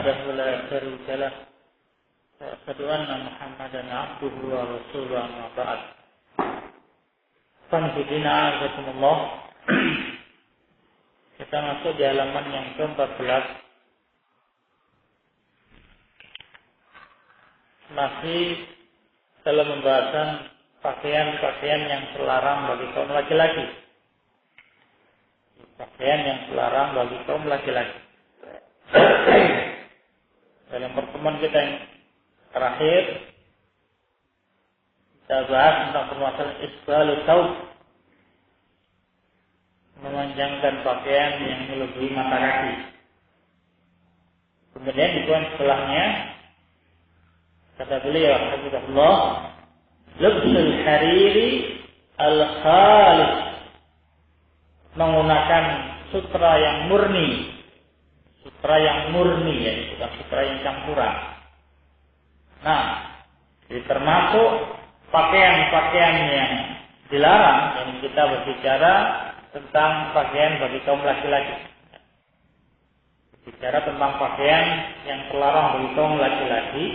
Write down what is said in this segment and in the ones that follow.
وحده لا شريك له وأشهد أن محمدا عبده ورسوله أما بعد Fanfidina azakumullah. Kita masuk di halaman yang ke-14. Masih dalam pembahasan pakaian-pakaian yang terlarang bagi kaum laki-laki. Pakaian yang terlarang bagi kaum laki-laki. Dalam pertemuan kita yang terakhir, kita bahas tentang permasalahan isbalu thawb, memanjangkan pakaian yang melebihi mata kaki. Kemudian di poin setelahnya kata beliau hafizahullah, lubsul hariri al-khalis, menggunakan sutra yang murni. Sutra yang murni, ya, bukan sutra yang campuran. Nah, jadi termasuk pakaian-pakaian yang dilarang, yang kita berbicara tentang pakaian bagi kaum laki-laki. Bicara tentang pakaian yang terlarang bagi kaum laki-laki,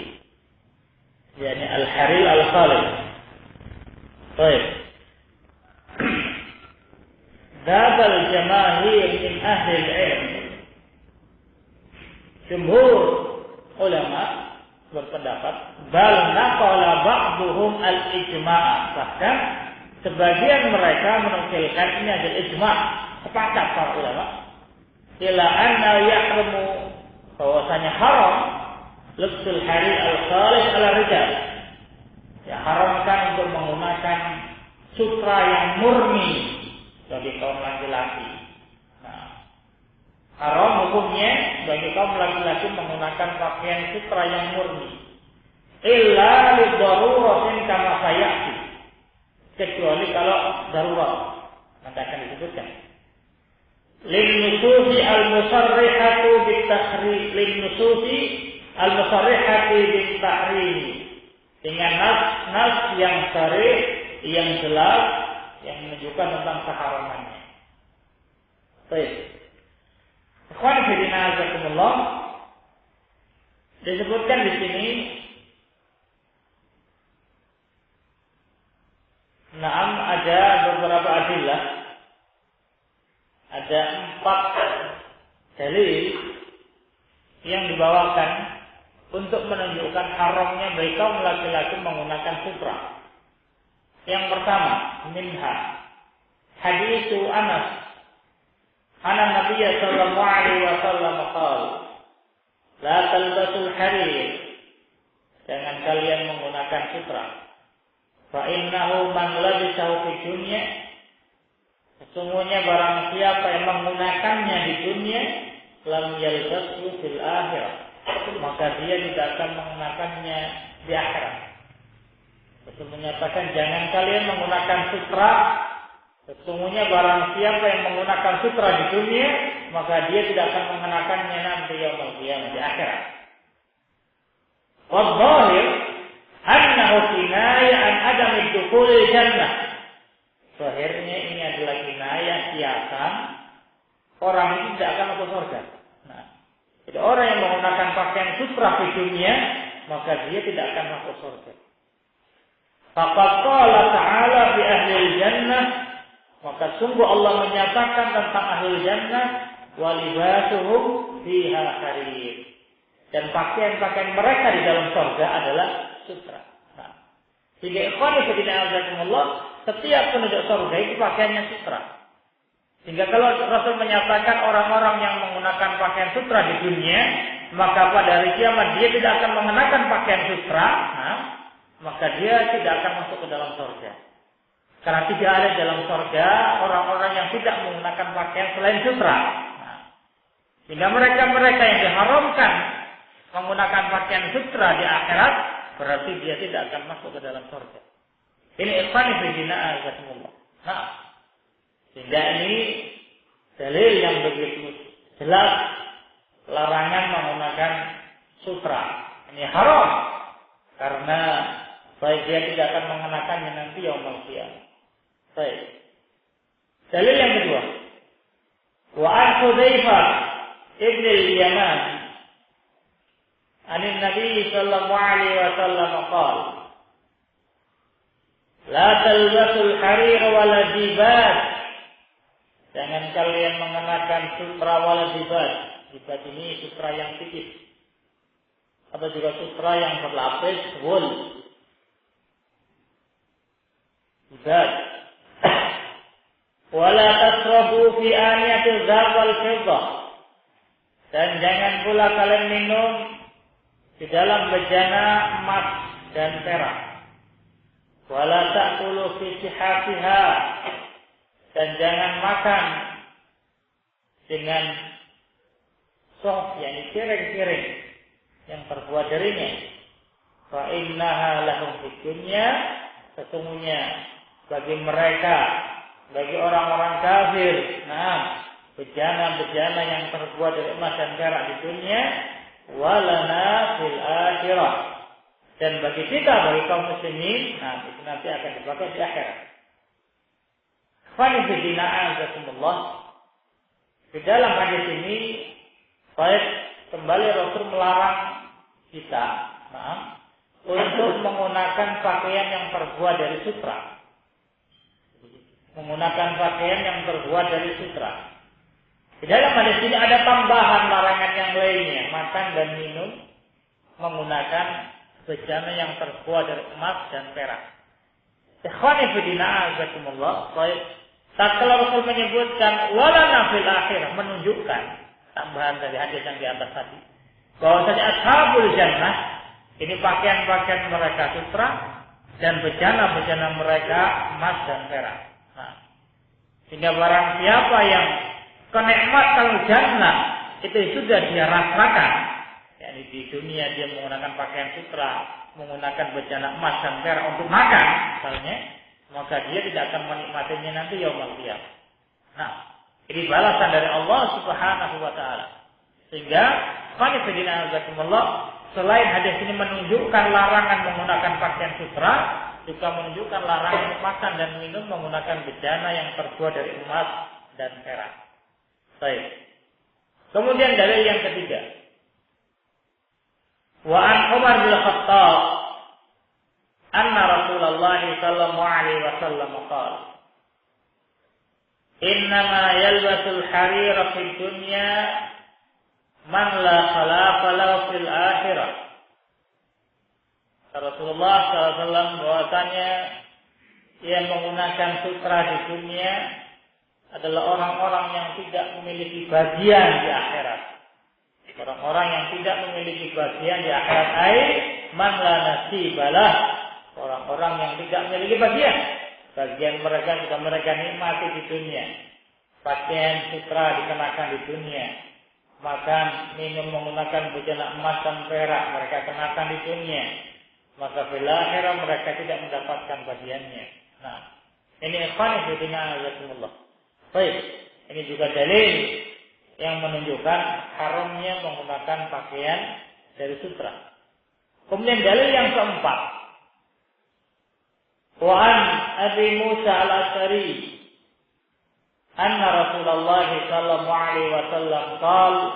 yakni al-haril al-khalis. Baik. Dabal jamahir min ahli al-ilm. Jumhur ulama berpendapat bal naqala ba'dhum al-ijma', bahkan sebagian mereka menukilkan ini adalah ijma', sepakat para ulama ila anna yahrumu, bahwasanya haram lubsul harir al-khalis ala rijal, ya haramkan untuk menggunakan sutra yang murni bagi kaum laki-laki. Haram hukumnya bagi kaum laki-laki menggunakan pakaian sutra yang murni. Illa lidaruratin kama sayati, kecuali kalau darurat. Nanti akan disebutkan. Linnususi al-musarrihatu bit-tahrim, linnususi al-musarrihati bit-tahrim, dengan nas yang sharih, yang jelas, yang menunjukkan tentang keharamannya. Baik. Ikhwan fillah azakumullah, disebutkan di sini naam ada beberapa adillah, ada 4 dalil yang dibawakan untuk menunjukkan haramnya bagi kaum laki-laki menggunakan sutra. Yang pertama, minha hadisu Anas anna Nabiya sallallahu alaihi wasallam qala la talbasul harir, jangan kalian menggunakan sutra. Fa innahu man labisahu fi dunya, sesungguhnya barang siapa yang menggunakannya di dunia, lam yalbasu fil akhirah, maka dia tidak akan mengenakannya di akhirat. Rasul menyatakan jangan kalian menggunakan sutra. Sesungguhnya barang siapa yang menggunakan sutra di dunia, maka dia tidak akan mengenakannya nanti yaumul qiyamah di akhirat. Wadh-dhahir annahu kinaya an adami dukhulil jannah. Zahirnya ini adalah kinayah, kiasan orang itu tidak akan masuk surga. Nah, jadi orang yang menggunakan pakaian sutra di dunia, maka dia tidak akan masuk surga. Faqad qala ta'ala bi ahlil jannah, maka sungguh Allah menyatakan tentang ahli jannah, walibasuhum fiha harir, dan pakaian-pakaian mereka di dalam surga adalah sutra. Nah, sehingga ikhwan fillah azakumullah, setiap penduduk surga itu pakaiannya sutra. Sehingga kalau Rasul menyatakan orang-orang yang menggunakan pakaian sutra di dunia, maka pada hari kiamat dia tidak akan mengenakan pakaian sutra, maka dia tidak akan masuk ke dalam surga. Karena tidak ada dalam surga orang-orang yang tidak menggunakan pakaian selain sutra. Sehingga mereka-mereka yang diharamkan menggunakan pakaian sutra di akhirat, berarti dia tidak akan masuk ke dalam surga. Ini ikhwan fillah azakumullah. Sehingga ini dalil yang begitu jelas larangan menggunakan sutra. Ini haram karena baik dia tidak akan mengenakannya nanti yaumul qiyamah. Baik. Dalil yang kedua. Wa an Hudzaifah ibn al-Yaman Anin Nabi sallallahu alaihi wasallam qala la talbasul harir wala dibaj. Jangan kalian mengenakan sutra wala dibaj. Dibaj ini sutra yang tipis atau juga sutra yang berlapis wool. Dibaj. Wala tasrabu fi aniyatil dzahab wal fiddah. Dan jangan pula kalian minum di dalam bejana emas dan perak. Wala ta'kulu fi sihafiha. Dan jangan makan dengan soh, yakni piring-piring yang terbuat darinya. Fa innaha lahum fid dunya, sesungguhnya bagi mereka, bagi orang-orang kafir, bejana-bejana yang terbuat dari emas dan perak di dunia, walana fil akhirah. Dan bagi kita, bagi kaum muslimin, itu nanti akan dipakai di akhirat. Khawani fillah azakumullah. Di dalam hadis ini, baik kembali Rasul melarang kita, untuk menggunakan pakaian yang terbuat dari sutra. Menggunakan pakaian yang terbuat dari sutra. Di dalam hadis ini ada tambahan larangan yang lainnya, makan dan minum menggunakan bejana yang terbuat dari emas dan perak. Ikhwani fillah azakumullah. Baik, tatkala Rasul menyebutkan walana fil akhirah, menunjukkan tambahan dari hadis yang di atas tadi, bahwasanya ashabul jannah ini pakaian-pakaian mereka sutra dan bejana-bejana mereka emas dan perak. Sehingga barang siapa yang kenikmatan jannah itu sudah dia rasakan, yakni di dunia dia menggunakan pakaian sutra, menggunakan bejana emas dan perak untuk makan misalnya, maka dia tidak akan menikmatinya nanti yaumul qiyamah. Ini balasan dari Allah Subhanahu wa taala. Sehingga qani fidina azakumullah, selain hadis ini menunjukkan larangan menggunakan pakaian sutra, juga menunjukkan larangan makan dan minum menggunakan bejana yang terbuat dari emas dan perak. Baik. Kemudian dalil yang ketiga. Wa an Umar bin Khattab anna Rasulullah sallallahu alaihi wasallam qala innama yalbasul harira fid dunya man la khalaqa lahu fil akhirah. Rasulullah SAW bahwasanya yang menggunakan sutra di dunia adalah orang-orang yang tidak memiliki bagian di akhirat. Orang-orang yang tidak memiliki bagian di akhirat, man la nasibalah, orang-orang yang tidak memiliki bagian. Bagian mereka sudah mereka nikmati di dunia. Pakaian sutra dikenakan di dunia. Makan, minum menggunakan bejana emas dan perak mereka kenakan di dunia. Maka fil akhirah mereka tidak mendapatkan bagiannya. Ini ikhwan fillah azakumullah. Baik, ini juga dalil yang menunjukkan haramnya menggunakan pakaian dari sutra. Kemudian dalil yang keempat. Wa an Abi Musa al-Asy'ari anna Rasulullah sallallahu alaihi wasallam qala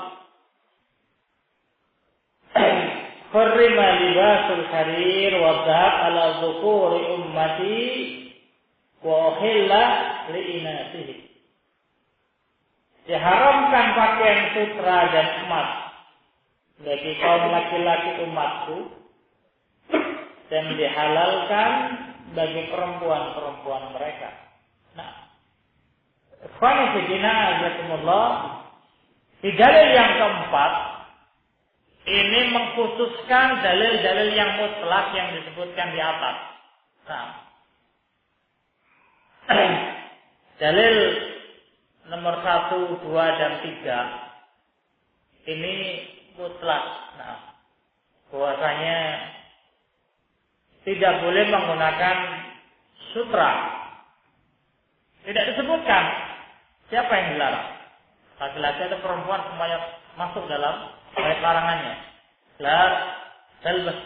Harrima libasul harir wa dhahab ala dhukuri ummati wa uhilla li'inasihi. Diharamkan pakaian sutra dan emas bagi kaum laki-laki umatku dan dihalalkan bagi perempuan-perempuan mereka. Ikhwani fillah azakumullah, di dalil yang keempat ini mengkhususkan dalil-dalil yang mutlak yang disebutkan di atas. Dalil nomor 1, 2, dan 3 ini mutlak. Bahwasanya tidak boleh menggunakan sutra. Tidak disebutkan siapa yang dilarang. Laki-laki atau perempuan semuanya masuk dalam ayat larangannya. La talbas.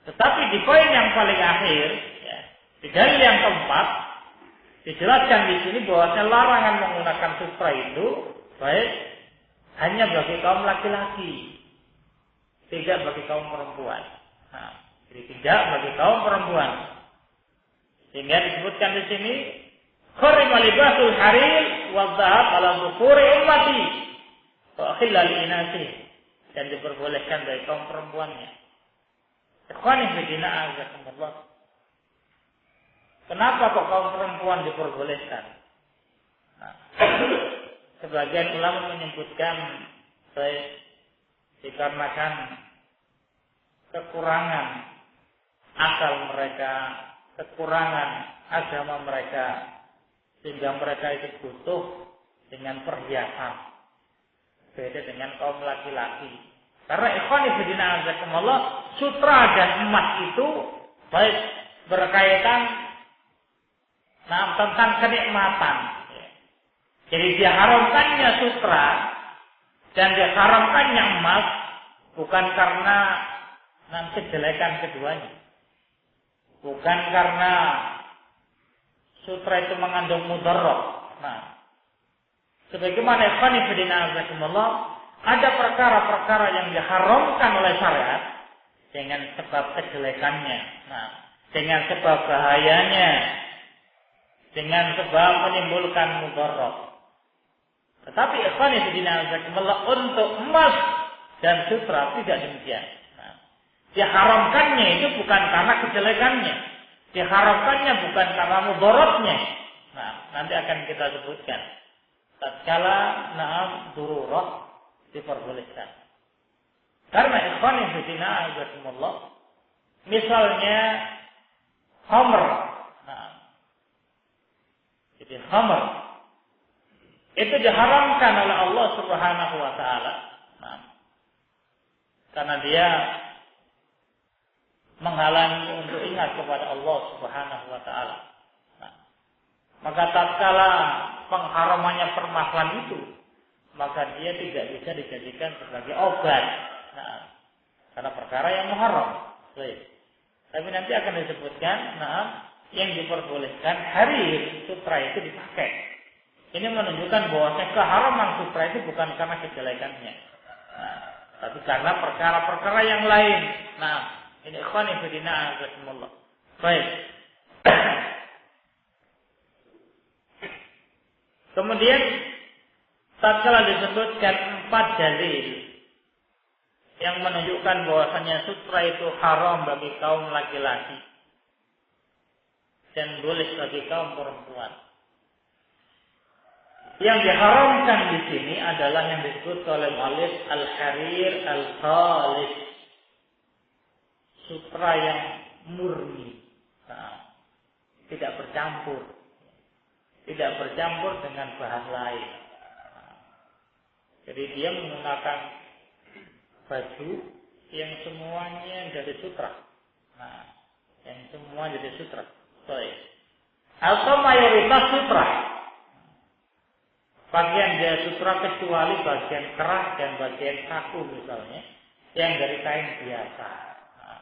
Tetapi di poin yang paling akhir, di dalil yang keempat, dijelaskan di sini bahwa larangan menggunakan sutra itu baik hanya bagi kaum laki-laki. tidak bagi kaum perempuan. Nah, jadi tidak bagi kaum perempuan. Sehingga disebutkan di sini, "Harima libasul harir wa dhahab ala dhukuri ummati wa akhilla li inasi." Dan diperbolehkan bagi kaum perempuannya. Ikhwani fillah azakumullah. Kenapa kok kaum perempuan diperbolehkan? Nah, sebagian ulama menyebutkan dikarenakan kekurangan akal mereka, kekurangan agama mereka, sehingga mereka itu butuh dengan perhiasan. Beda dengan kaum laki-laki. Karena ikhwan fillah azakumullah, sutra dan emas itu baik berkaitan tentang kenikmatan. Jadi dia haramkannya sutra dan dia haramkannya emas bukan karena kejelekan keduanya. Bukan karena sutra itu mengandung mudarat. Nah, sebagaimana ikhwan fillah azakumullah, ada perkara-perkara yang diharamkan oleh syariat dengan sebab kejelekannya. Nah, dengan sebab bahayanya, dengan sebab menimbulkan mudarat. Tetapi ikhwan fillah azakumullah, untuk emas dan sutra tidak demikian. Nah, diharamkannya itu bukan karena kejelekannya, diharamkannya bukan karena mudaratnya. Nah, nanti akan kita sebutkan. Tatkala dururah diperbolehkan. Karena ikhwan fillah azakumullah, misalnya khamr. Nah, jadi khamr itu diharamkan oleh Allah Subhanahu wa taala. Nah, karena dia menghalangi untuk ingat kepada Allah Subhanahu wa taala. Nah, maka tatkala pengharamannya permasalahan itu, maka dia tidak bisa dijadikan sebagai obat. Nah, karena perkara yang muharram. Baik. Tapi nanti akan disebutkan, yang diperbolehkan harir sutra itu dipakai. Ini menunjukkan bahwa keharaman sutra itu bukan karena kejelekannya, tapi karena perkara-perkara yang lain. Nah, ini ikhwan fillah azakumullah. Baik. Kemudian tatkala disebutkan 4 dalil yang menunjukkan bahwasanya sutra itu haram bagi kaum laki-laki dan boleh bagi kaum perempuan. Yang diharamkan di sini adalah yang disebut oleh muallif al-harir al-khalis, sutra yang murni, tidak bercampur dengan bahan lain. Jadi dia menggunakan baju yang semuanya dari sutra. Nah, yang semua dari sutra. Baik. Atau mayoritas sutra. Bagian dari sutra kecuali bagian keras dan bagian kaku misalnya, yang dari kain biasa. Nah,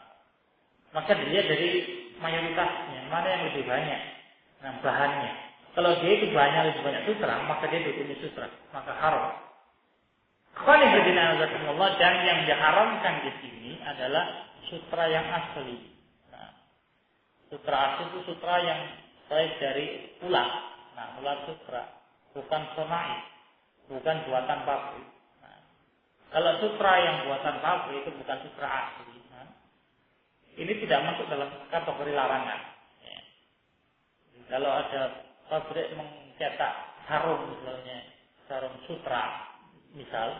maka dilihat dari mayoritasnya, mana yang lebih banyak. Nah, bahannya. Kalau dia itu lebih banyak sutra, maka dia hukumnya sutra, maka haram. Dan yang diharamkan di sini adalah sutra yang asli. Nah, sutra asli itu sutra yang baik dari ulat. Nah, ulat sutra, bukan sonai, bukan buatan pabrik. Nah, kalau sutra yang buatan pabrik itu bukan sutra asli. Nah, ini tidak masuk dalam kategori larangan. Ya. Kalau ada pabrik mencetak sarung misalnya, sarung sutra, misal,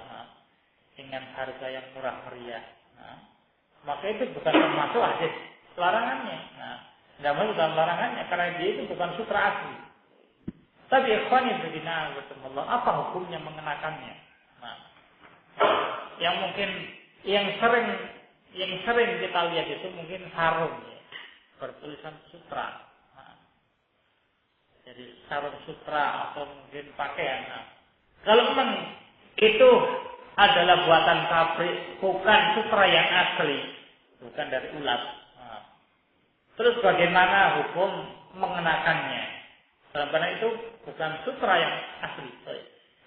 dengan harga yang murah meriah, maka itu bukan termasuk hadis larangannya. Tidak masuk dalam larangannya karena dia itu bukan sutra asli. Tapi ikhwan fillah azakumullah, apa hukumnya mengenakannya? Yang mungkin yang sering kita lihat itu mungkin sarung ya, bertulisan sutra. Jadi sarung sutra atau mungkin pakaian. Kalau memang itu adalah buatan pabrik, bukan sutra yang asli, bukan dari ulat. Terus bagaimana hukum mengenakannya? Karena itu bukan sutra yang asli.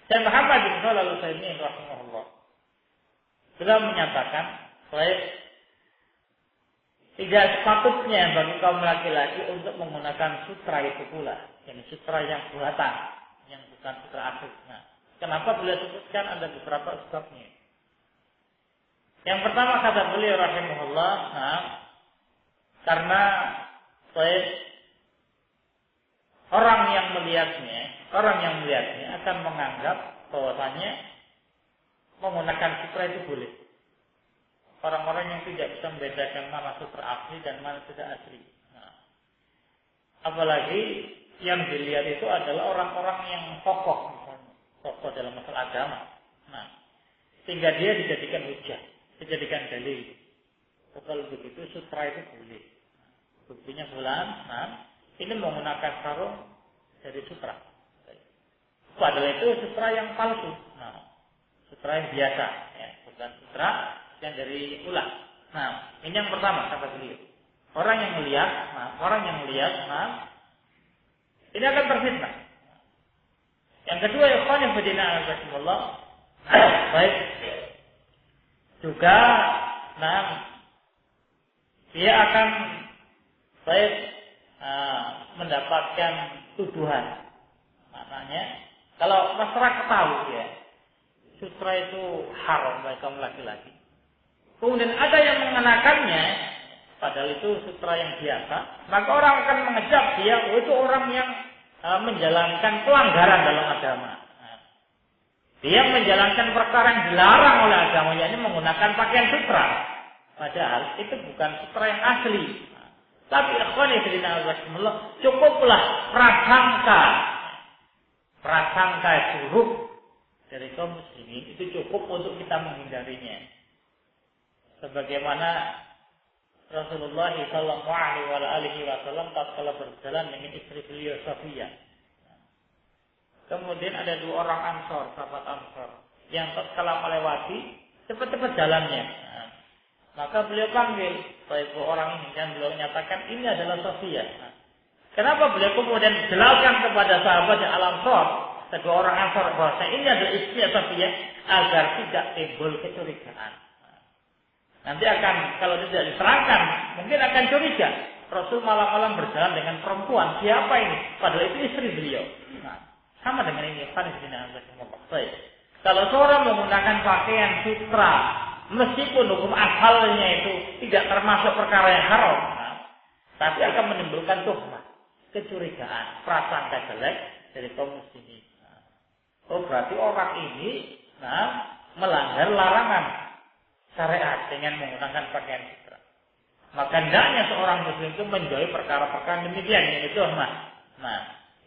Dan Muhammad bin Shalih Al-Utsaimin rahimahullah beliau menyatakan baik, tidak sepatutnya bagi kaum laki-laki untuk menggunakan sutra itu pula, yakni sutra yang buatan, yang bukan sutra asli. Nah, kenapa beliau sebutkan ada beberapa sebabnya. Yang pertama kata beliau rahimahullah, karena baik, orang yang melihatnya akan menganggap bahwasanya menggunakan sutra itu boleh. Orang-orang yang tidak bisa membedakan mana sutra asli dan mana tidak asli. Nah, apalagi yang dilihat itu adalah orang-orang yang kokoh, misalnya kokoh dalam masalah agama. Nah, sehingga dia dijadikan hujah, dijadikan dalil. Kalau begitu sutra itu boleh. Buktinya bulan, ini menggunakan sarung dari sutra. Padahal itu sutra yang palsu. Nah, sutra yang biasa, ya, bukan sutra yang dari ulang. Nah, ini yang pertama kata beliau. Orang yang melihat, ini akan terfitnah. Yang kedua, ikhwan yang berdina Allah, baik juga, dia akan baik mendapatkan tuduhan. Maknanya, kalau masyarakat tahu ya, sutra itu haram bagi kaum laki-laki. Kemudian ada yang mengenakannya, padahal itu sutra yang biasa, maka orang akan mengecap dia, itu orang yang menjalankan pelanggaran dalam agama. Dia menjalankan perkara yang dilarang oleh agamanya, ini menggunakan pakaian sutra. Padahal itu bukan sutra yang asli. Tapi ikhwani fillah rahimakumullah, cukuplah prasangka buruk dari kaum muslimin itu cukup untuk kita menghindarinya. Sebagaimana Rasulullah sallallahu alaihi wasallam tatkala berjalan dengan istri beliau Safiyah. Kemudian ada dua orang Ansor, sahabat Ansor, yang tatkala melewati cepat-cepat jalannya. Maka beliau panggil baik orang ini dan beliau menyatakan ini adalah Safiyah. Kenapa beliau kemudian jelaskan kepada sahabat yang Al-Ansor, kedua orang Ansor, bahwa ini adalah istrinya Safiyah agar tidak timbul kecurigaan. Nanti akan, kalau tidak diterangkan, mungkin akan curiga. Rasul malam-malam berjalan dengan perempuan. Siapa ini? Padahal itu istri beliau. Nah, sama dengan ini. Baik. Kalau seorang menggunakan pakaian sutra, meskipun hukum asalnya itu tidak termasuk perkara yang haram, tapi akan menimbulkan tuhmah, kecurigaan, prasangka jelek dari kaum muslimin. Oh, berarti orang ini melanggar larangan syariat dengan menggunakan pakaian sutra. Maka hendaknya seorang muslim itu menjauhi perkara-perkara demikian, yaitu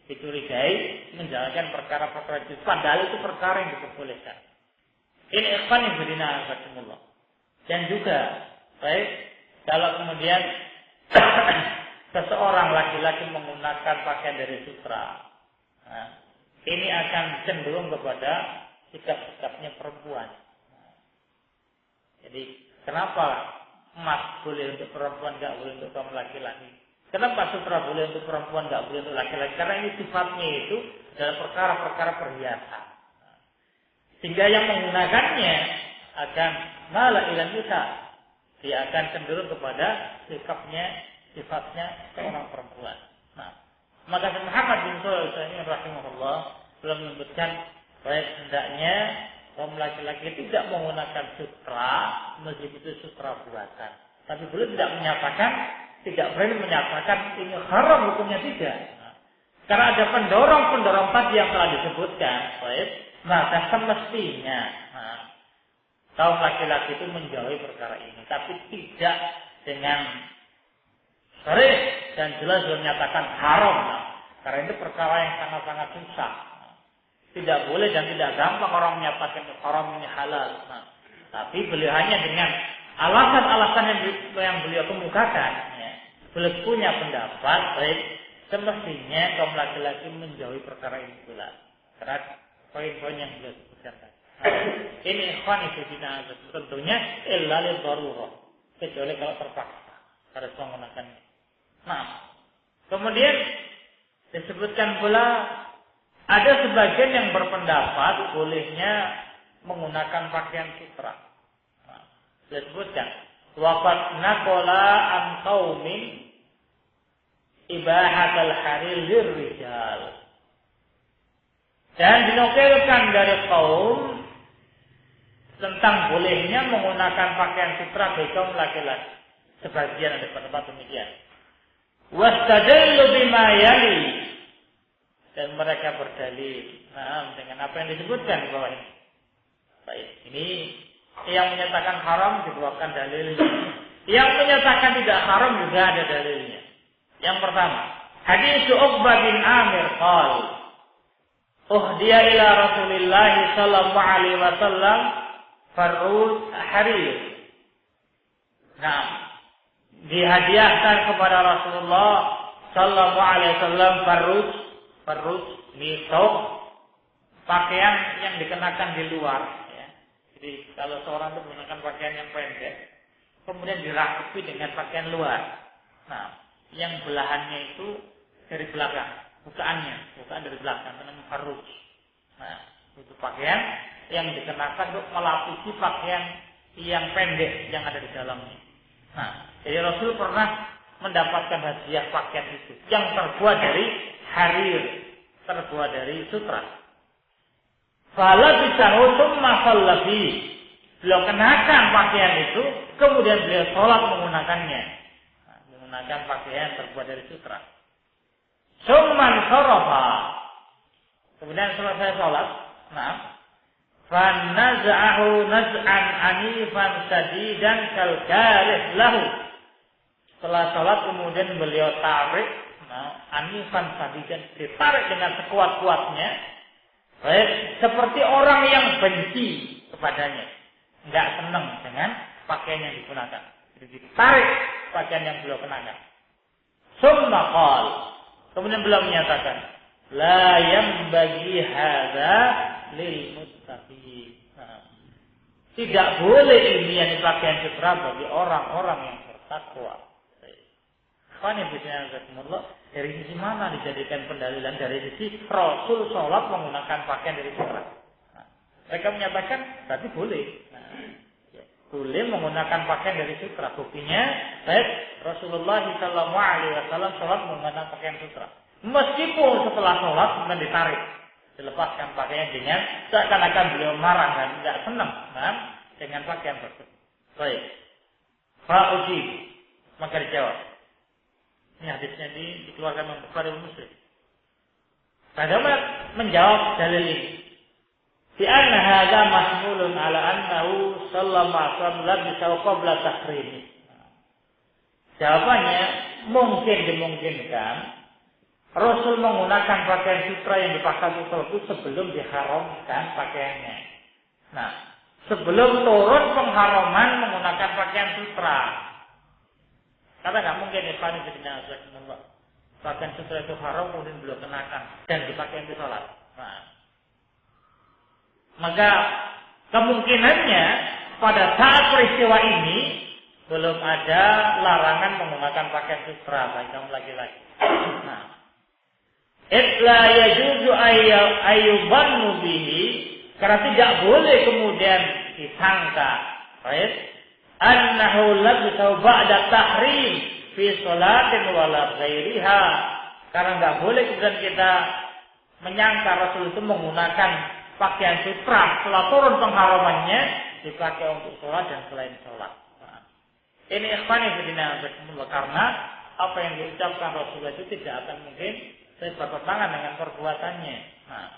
dicurigai menjalankan perkara-perkara itu, padahal itu perkara yang diperbolehkan. Ini ikhwan yang berdina alhamdulillah. Dan juga baik kalau kemudian seseorang laki-laki menggunakan pakaian dari sutra, ini akan cenderung kepada sikap-sikapnya perempuan. Jadi kenapa emas boleh untuk perempuan, nggak boleh untuk kaum laki-laki? Kenapa sutra boleh untuk perempuan, nggak boleh untuk laki-laki? Karena ini sifatnya itu adalah perkara-perkara perhiasan. Sehingga yang menggunakannya akan malah ilan nisa. Dia akan cenderung kepada sifatnya seorang perempuan. Nah, maka Muhammad bin Shalih Al-Utsaimin rahimahullah belum menyebutkan baik hendaknya kaum laki-laki tidak menggunakan sutra, meskipun itu sutra buatan. Tapi beliau tidak berani menyatakan ini haram hukumnya tidak. Karena ada pendorong-pendorong tadi yang telah disebutkan, baik, maka semestinya kaum laki-laki itu menjauhi perkara ini, tapi tidak dengan sharih dan jelas menyatakan haram. Karena itu perkara yang sangat-sangat susah. Tidak boleh dan tidak gampang orang menyatakan haram ini halal. Tapi beliau hanya dengan alasan-alasan yang beliau kemukakan, beliau punya pendapat, baik semestinya kaum laki-laki menjauhi perkara ini pula. Karena poin-poin yang beliau sebutkan tadi. Ini ikhwan fillah tentunya illa lil darurah, kecuali kalau terpaksa harus menggunakannya. Nah, kemudian disebutkan pula ada sebagian yang berpendapat bolehnya menggunakan pakaian sutra. Nah, Disebutkan waqad naqala an qaumin ibahatal harir lirrijal. Dan dinukilkan dari kaum tentang bolehnya menggunakan pakaian sutra bagi kaum laki-laki. Sebagian ada pendapat demikian. Wastadallu bima yali, dan mereka berdalil dengan apa yang disebutkan di bawah ini. Baik, ini yang menyatakan haram dibawakan dalilnya. Yang menyatakan tidak haram juga ada dalilnya. Yang pertama, hadis Uqbah bin Amir qala uhdiya ila Rasulillah sallallahu alaihi wasallam farrud harir. Nah, dihadiahkan kepada Rasulullah sallallahu alaihi wasallam farrud nisab, pakaian yang dikenakan di luar ya. Jadi kalau seorang itu menggunakan pakaian yang pendek kemudian dirakupi dengan pakaian luar. Nah, yang belahannya itu dari belakang, bukan dari belakang, namanya farrud. Nah, itu pakaian yang dikenakan untuk melapisi pakaian yang pendek yang ada di dalamnya. Nah, jadi Rasul pernah mendapatkan hadiah pakaian itu yang terbuat dari harir, terbuat dari sutra. Fala bisahu tsumma sallabi. Beliau kenakan pakaian itu, kemudian beliau sholat menggunakannya. Nah, menggunakan pakaian terbuat dari sutra. Tsumman sharafa. Kemudian selesai sholat, fanaza'ahu naz'an anifan sadidan kalkarih lahu. Setelah sholat kemudian beliau tarik, anifan sadidan, ditarik dengan sekuat-kuatnya, baik seperti orang yang benci kepadanya, tidak senang dengan pakaian yang digunakan. Jadi ditarik pakaian yang beliau kenakan. Summa qala, kemudian beliau menyatakan, la yambagi hadza lil muttaqin. Tidak boleh ini yang pakaian sutra bagi orang-orang yang bertakwa. Dari sisi mana dijadikan pendalilan? Dari sisi Rasul sholat menggunakan pakaian dari sutra. Mereka menyatakan berarti boleh. Boleh menggunakan pakaian dari sutra. Buktinya, baik Rasulullah SAW sholat menggunakan pakaian sutra. Meskipun setelah sholat kemudian ditarik, dilepaskan pakaian dengan seakan-akan beliau marah dan tidak senang dengan pakaian tersebut. Baik, fa'uji, maka dijawab. Ini hadisnya dikeluarkan oleh Bukhari dan Muslim. Bagaimana menjawab dalil ini? Di anna hadza mahmulun ala annahu sallallahu alaihi wasallam bisa qabla tahrim. Jawabannya mungkin dimungkinkan Rasul menggunakan pakaian sutra yang dipakai Rasul itu sebelum diharamkan pakaiannya. Nah, sebelum turun pengharaman menggunakan pakaian sutra. Karena nggak mungkin Ikhwan fillah pakaian sutra itu haram kemudian beliau kenakan dan dipakai untuk sholat. Nah, maka kemungkinannya pada saat peristiwa ini belum ada larangan menggunakan pakaian sutra bagi kaum laki-laki. Nah, itla yajuzu ayyubannu bihi, karena tidak boleh kemudian disangka, baik, annahu labisa ba'da tahrim fi sholatin wala ghairiha, karena enggak boleh kemudian kita menyangka Rasul itu menggunakan pakaian sutra setelah turun pengharamannya dipakai untuk sholat dan selain sholat. Nah, ini ikhwani fillah, karena apa yang diucapkan Rasulullah itu tidak akan mungkin bertentangan dengan perbuatannya. Nah,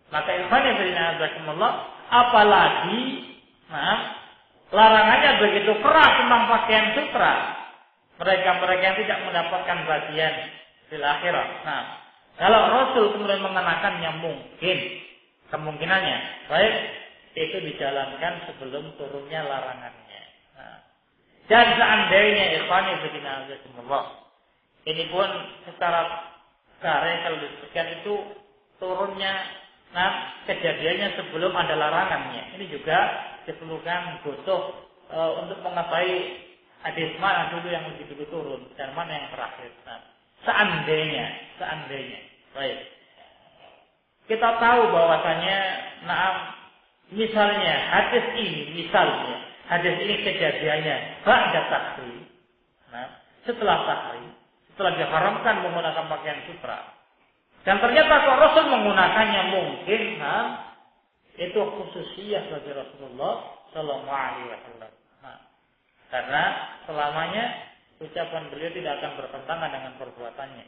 maka ikhwani fillah, apalagi larangannya begitu keras tentang pakaian sutra, mereka yang tidak mendapatkan bagian di akhirat. Nah, kalau Rasul kemudian mengenakannya mungkin kemungkinannya baik itu dijalankan sebelum turunnya larangannya. Nah, dan seandainya ikhwani fillah, ini pun secara kalau disebutkan itu turunnya kejadiannya sebelum ada larangannya. Ini juga diperlukan butuh untuk mengetahui hadis mana dulu yang lebih dulu turun dan mana yang terakhir. Nah, seandainya, baik. Kita tahu bahwasanya, misalnya hadis ini, hadis ini kejadiannya ba'da tahrim. Nah, setelah diharamkan menggunakan pakaian sutra. Dan ternyata kalau Rasul menggunakannya mungkin, itu khususiyah bagi Rasulullah Sallallahu Alaihi Wasallam. Karena selamanya ucapan beliau tidak akan bertentangan dengan perbuatannya.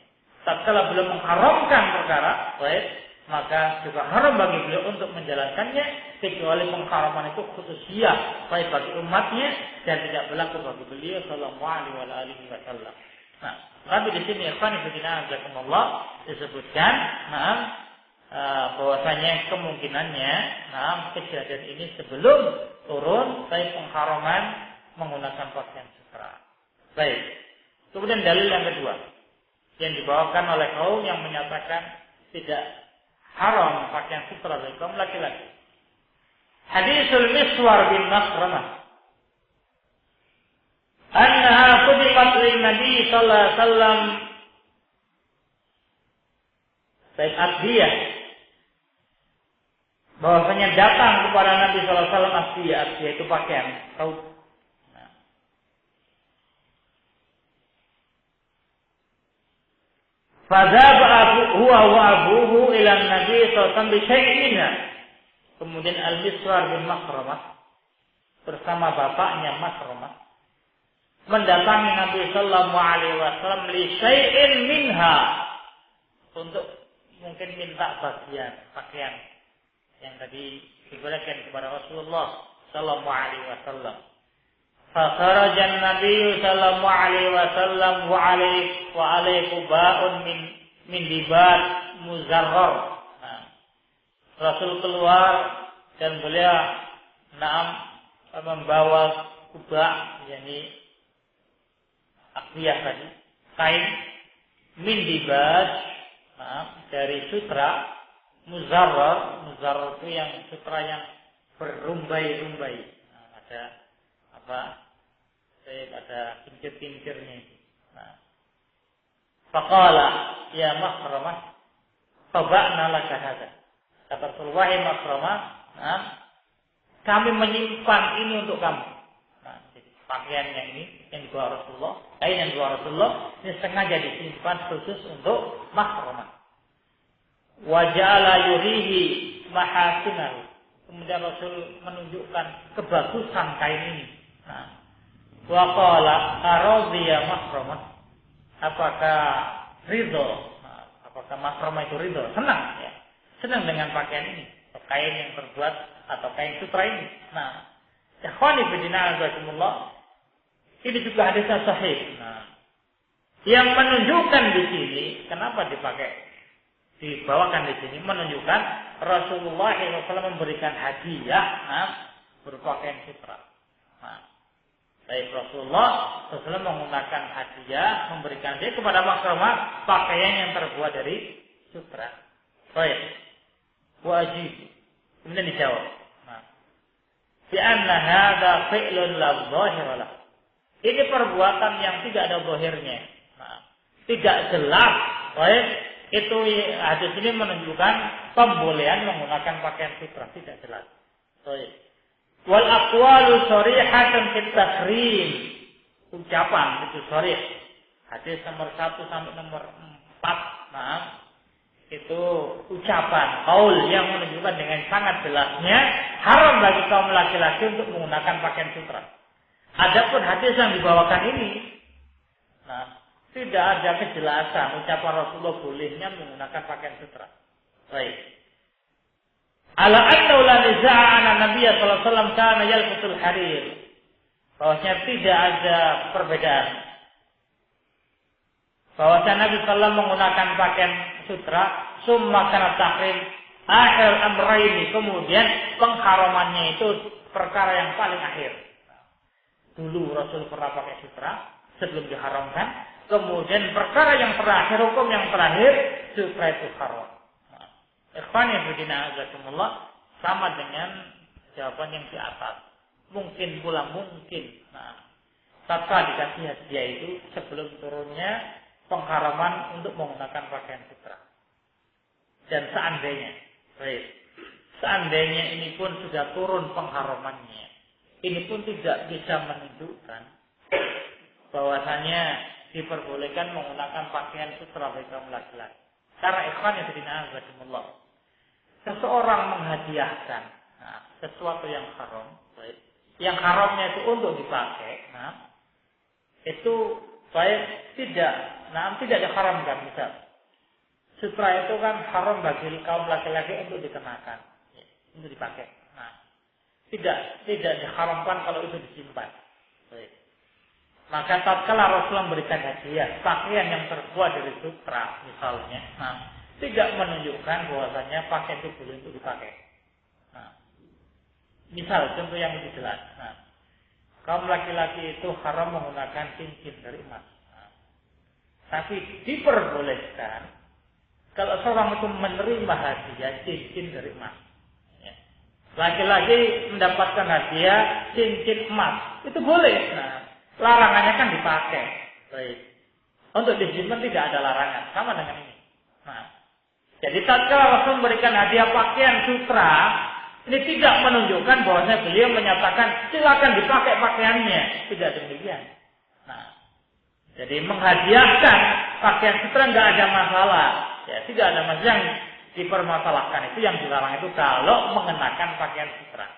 Tatkala beliau mengharamkan perkara, baik, maka juga haram bagi beliau untuk menjalankannya, kecuali pengharaman itu khususiyah baik bagi umatnya dan tidak berlaku bagi beliau Sallallahu Alaihi Wasallam. Nah, tapi di sini ikhwan fillah jazakumullah disebutkan, bahwasanya kemungkinannya, kejadian ini sebelum turun baik pengharaman menggunakan pakaian sutra. Baik. Kemudian dalil yang kedua yang dibawakan oleh kaum yang menyatakan tidak haram pakaian sutra bagi kaum laki-laki. Hadisul Miswar bin Makhramah annaha qudimat lin Nabi sallallahu alaihi wasallam baik Asdiyah, bahwasanya datang kepada Nabi sallallahu alaihi wasallam Asdiyah itu pakaian kaum. Fadzaba huwa wa abuhu ila Nabi sallallahu alaihi wasallam bi syai'in minha. Kemudian Al-Miswar bin Makhramah bersama bapaknya Makhramah mendatangi Nabi sallallahu alaihi wasallam li syai'in minha, untuk mungkin minta bagian pakaian yang tadi diberikan kepada Rasulullah sallallahu alaihi wasallam. Fa kharaja an-nabiy sallallahu alaihi wasallam wa alaihi quba'un min dibat muzarrar. Rasul keluar dan beliau membawa kubah, yakni akyah tadi, kain min dibat, dari sutra muzarrar itu yang sutra yang berumbai-rumbai. Ada ada kincir-kincirnya itu. Faqala ya Makhramah taba'na laka hadza. Kata Rasulullah, Makhramah, kami menyimpan ini untuk kamu. Jadi pakaiannya ini yang dibawa Rasulullah, kain yang dibawa Rasulullah ini sengaja disimpan khusus untuk Makhramah. Wa ja'ala yurihi mahasinahu. Kemudian Rasul menunjukkan kebagusan kain ini. Wa qala aradiya Makhramah, apakah ridho? Apakah Makhramah itu ridho? Senang, ya. Senang dengan pakaian ini, atau kain yang terbuat atau kain sutra ini. Ikhwani fillah jazakumullah, ini juga hadis sahih. Yang menunjukkan di sini, kenapa dibawakan di sini, menunjukkan Rasulullah SAW memberikan hadiah berupa kain sutra. Baik Rasulullah SAW menggunakan hadiah, memberikan dia kepada Makhramah pakaian yang terbuat dari sutra. Baik. Wajib. Kemudian dijawab. Bi anna hadza fi'lun la dhahira lah. Ini perbuatan yang tidak ada zahirnya. Tidak jelas. Baik. Itu hadis ini menunjukkan pembolehan menggunakan pakaian sutra, tidak jelas. Baik. Wal aqwalu sharihatun fit tahrim. Ucapan itu sharih. Hadis nomor 1 sampai nomor 4. Itu ucapan qaul yang menunjukkan dengan sangat jelasnya haram bagi kaum laki-laki untuk menggunakan pakaian sutra. Adapun hadis yang dibawakan ini, tidak ada kejelasan ucapan Rasulullah bolehnya menggunakan pakaian sutra. Baik. Ala anna la niza'a anna Nabiy sallallahu alaihi wasallam kana yalbasul harir. Bahwasanya tidak ada perbedaan. Bahwasanya Nabi sallallahu alaihi wasallam menggunakan pakaian sutra, summa kana tahrim akhir amraini, kemudian pengharamannya itu perkara yang paling akhir. Dulu Rasul pernah pakai sutra sebelum diharamkan, kemudian perkara yang terakhir, hukum yang terakhir, sutra itu haram. Ikhwani fillah jazakumullah, sama dengan jawaban yang di atas. Mungkin pula mungkin. Tatkala dikasih hadiah itu sebelum turunnya pengharaman untuk menggunakan pakaian sutra. Dan seandainya ini pun sudah turun pengharamannya, ini pun tidak bisa menunjukkan bahwasanya diperbolehkan menggunakan pakaian sutra bagi kaum laki-laki. Karena ikhwan yang dinazzakumullah, seseorang menghadiahkan sesuatu yang haram, baik, yang haramnya itu untuk dipakai, itu baik tidak diharamkan. Misal sutra itu kan haram bagi kaum laki-laki untuk dikenakan, untuk dipakai. Tidak diharamkan kalau itu disimpan. Baik. Maka tatkala Rasulullah memberikan hadiah pakaian yang terbuat dari sutra misalnya, tidak menunjukkan bahwasanya pakaian itu boleh untuk dipakai. Misal contoh yang lebih jelas, kaum laki-laki itu haram menggunakan cincin dari emas. Tapi diperbolehkan kalau seorang itu menerima hadiah cincin dari emas. Laki-laki mendapatkan hadiah cincin emas, itu boleh. Larangannya kan dipakai. Baik. Untuk disimpan tidak ada larangan, sama dengan ini. Jadi tatkala Rasul memberikan hadiah pakaian sutra, ini tidak menunjukkan bahwasanya beliau menyatakan silakan dipakai pakaiannya, tidak demikian. Jadi menghadiahkan pakaian sutra nggak ada masalah, ya tidak ada masalah yang dipermasalahkan. Itu yang dilarang itu kalau mengenakan pakaian sutra.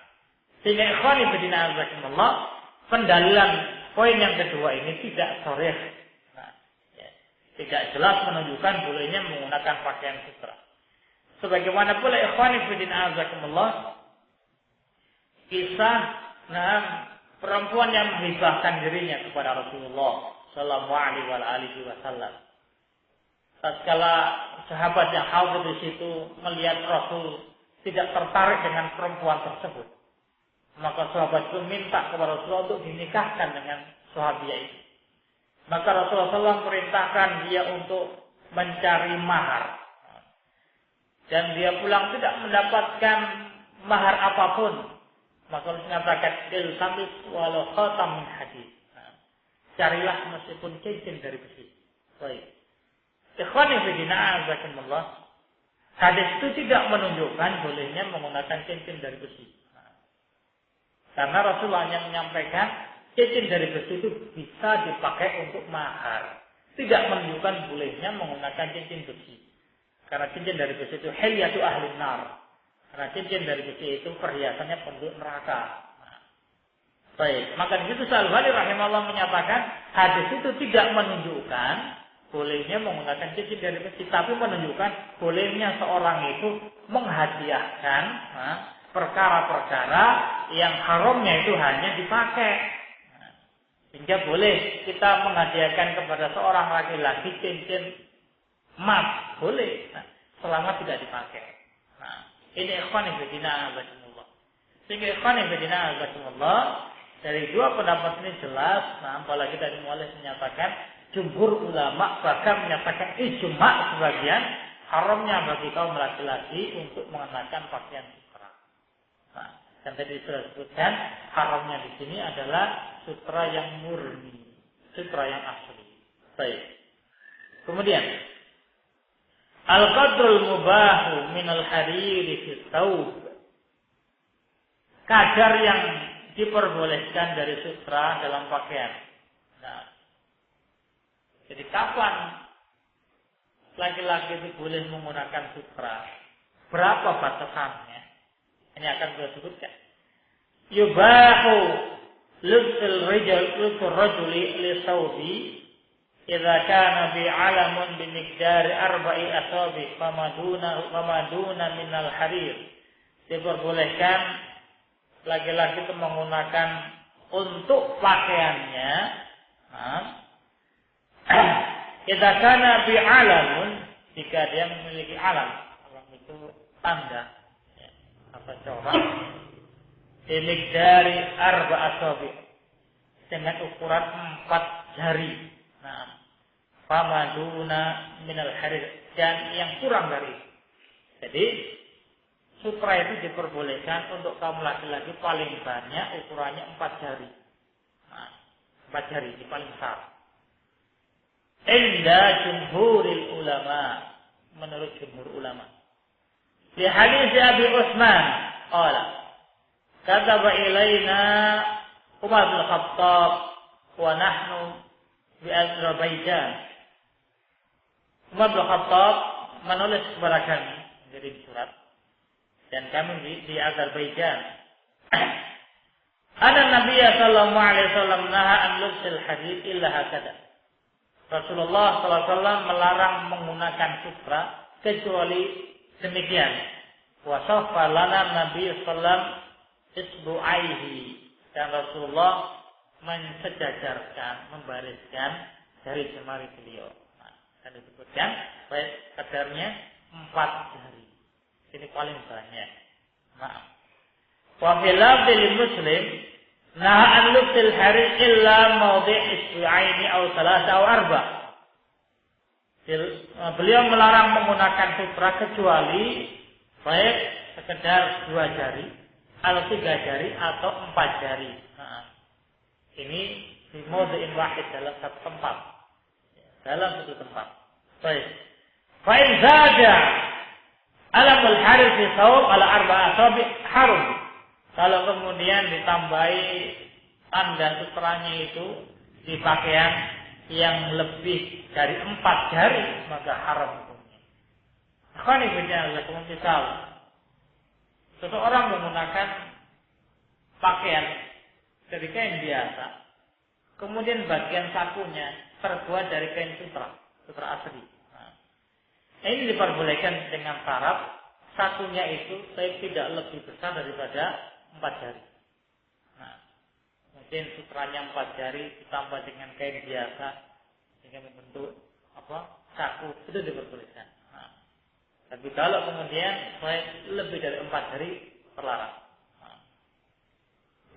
Sehingga ikhwan fillah azakumullah, pendalilan poin yang kedua ini tidak sharih. Tidak jelas menunjukkan bolehnya menggunakan pakaian sutra. Sebagaimana pula ikhwan fillah azakumullah, kisah perempuan yang menghibahkan dirinya kepada Rasulullah sallallahu alaihi wasallam. Tatkala sahabat yang hadir di situ melihat Rasul tidak tertarik dengan perempuan tersebut, maka sahabat itu minta kepada Rasulullah untuk dinikahkan dengan sahabiah itu. Maka Rasulullah SAW perintahkan dia untuk mencari mahar, dan dia pulang tidak mendapatkan mahar apapun. Maka Rasul mengatakan, "Iltamis walau khatam min hadid." Carilah meskipun cincin dari besi. Baik. Ikhwan fillah azakumullah, hadis itu tidak menunjukkan bolehnya menggunakan cincin dari besi. Karena Rasulullah yang menyampaikan cincin dari besi itu bisa dipakai untuk mahar. Tidak menunjukkan bolehnya menggunakan cincin besi. Karena cincin dari besi itu hilyatu ahli nar. Karena cincin dari besi itu perhiasannya penduduk neraka. Baik, maka di situ Al-Albani rahimahullah menyatakan hadis itu tidak menunjukkan bolehnya menggunakan cincin dari besi, tapi menunjukkan bolehnya seorang itu menghadiahkan perkara-perkara yang haramnya itu hanya dipakai. Sehingga boleh kita menghadiahkan kepada seorang laki-laki cincin emas, boleh, selama tidak dipakai. Ini ikhwan fillah azakumullah. Sehingga ikhwan fillah azakumullah, dari dua pendapat ini jelas, apalagi tadi muallif menyatakan jumhur ulama bahkan menyatakan ijma sebagian haramnya bagi kaum laki-laki untuk mengenakan pakaian sutra. Dan tadi sudah disebutkan haramnya di sini adalah sutra yang murni, sutra yang asli. Baik. Kemudian al-qadrul mubahu minal hariri fi thawb. Kadar yang diperbolehkan dari sutra dalam pakaian. Jadi kapan laki-laki itu boleh menggunakan sutra? Berapa batasannya? Ini akan kita sebutkan. Yubahu lubsul rajuli li thawbi idza kana bi 'alamun bi miqdari 4 asabi famaduna minal harir. Diperbolehkan laki-laki itu menggunakan untuk pakaiannya idza kana bi 'alamun, jika dia memiliki alam. Alam itu tanda apa corak dari 4 asabi dengan ukuran 4 jari. Famaduna minal harir, dan yang kurang dari itu. Jadi sutra itu diperbolehkan untuk kaum laki-laki paling banyak ukurannya 4 jari. 4 jari ini paling besar. Inda jumhuril ulama, menurut jumhur ulama. Di hadis Abi Utsman qala kataba ilaina Umar bin Khattab wa nahnu bi Azerbaijan. Umar bin Khattab menulis kepada kami menjadi surat, dan kami di Azerbaijan. Ada Nabi sallallahu alaihi wasallam naha an lubsil hadid illa hakada. Rasulullah sallallahu alaihi wasallam melarang menggunakan sutra kecuali demikian. Wa saffa lana Nabi sallam isbu'aihi, dan Rasulullah mensejajarkan, membariskan jari jemari beliau. Nah, dan disebutkan baik kadarnya 4 jari. Ini paling banyak. Nah, wa fil lafzi Muslim naha an lubsil harir illa mawdi' isbu'aini aw thalatha aw arba'. Beliau melarang menggunakan sutra kecuali baik sekedar 2 jari atau 3 jari atau 4 jari. Nah, ini di mawdi'in wahid, dalam satu tempat. Dalam satu tempat. Baik. Fa in zada alamul harir fi thawb ala arba'a asabi harum. Kalau kemudian ditambahi tanda sutranya itu di pakaian yang lebih dari 4 jari, maka haram hukumnya. Akhwani fillah, misal seseorang menggunakan pakaian dari kain biasa, kemudian bagian sakunya terbuat dari kain sutra asli. Nah, ini diperbolehkan dengan syarat sakunya itu tidak lebih besar daripada 4 jari. Nah, mungkin sutranya 4 jari ditambah dengan kain biasa sehingga membentuk saku, itu diperbolehkan. Nah, tapi kalau kemudian lebih dari 4 jari terlarang. Nah,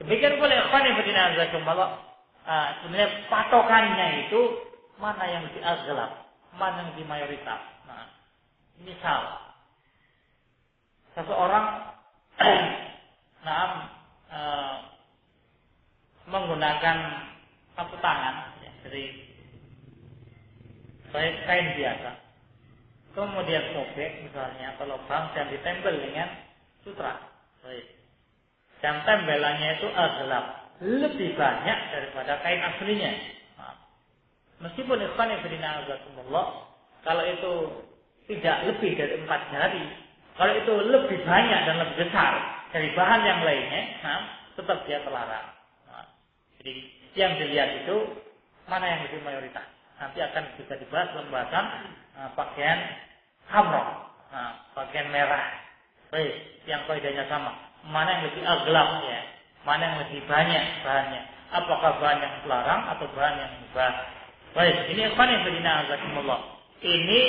demikian pula ikhwan fillah azakumullah. Sebenarnya patokannya itu mana yang lebih aghlab, mana yang lebih mayoritas. Nah, misal seseorang menggunakan sapu tangan ya, dari kain biasa, kemudian sobek misalnya atau lubang dan ditempel dengan sutra. Baik. Dan tempelannya itu aghlab, lebih banyak daripada kain aslinya. Nah, meskipun ikhwan fillah azakumullah, kalau itu tidak lebih dari 4 jari, kalau itu lebih banyak dan lebih besar dari bahan yang lainnya, nah, tetap dia terlarang. Nah, jadi yang dilihat itu mana yang lebih mayoritas. Nanti akan bisa dibahas dalam bahasan pakaian hamroh, pakaian merah. Baik, yang kaidahnya sama. Mana yang lebih aghlab ya, mana yang lebih banyak bahannya. Apakah bahan yang terlarang atau bahan yang mubah. Baik, ini ikhwan fillah azakumullah. Ini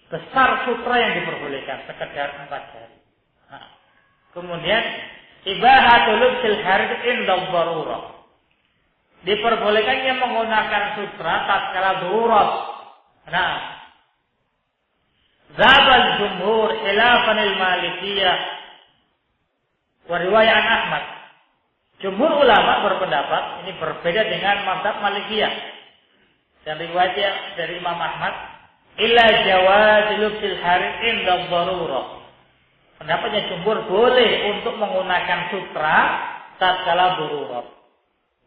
besar sutra yang diperbolehkan sekedar 4 jari. Nah, kemudian ibahatul lubsil harir inda darurah. Diperbolehkannya menggunakan sutra tatkala darurat. Nah, zabal jumhur khilafan al-malikiyah wa riwayat Ahmad. Jumhur ulama berpendapat ini berbeda dengan mazhab Malikiyah. Dan riwayatnya dari Imam Ahmad, illa jawaz lubsil harir inda darurah. Pendapatnya jumhur boleh untuk menggunakan sutra tatkala darurat.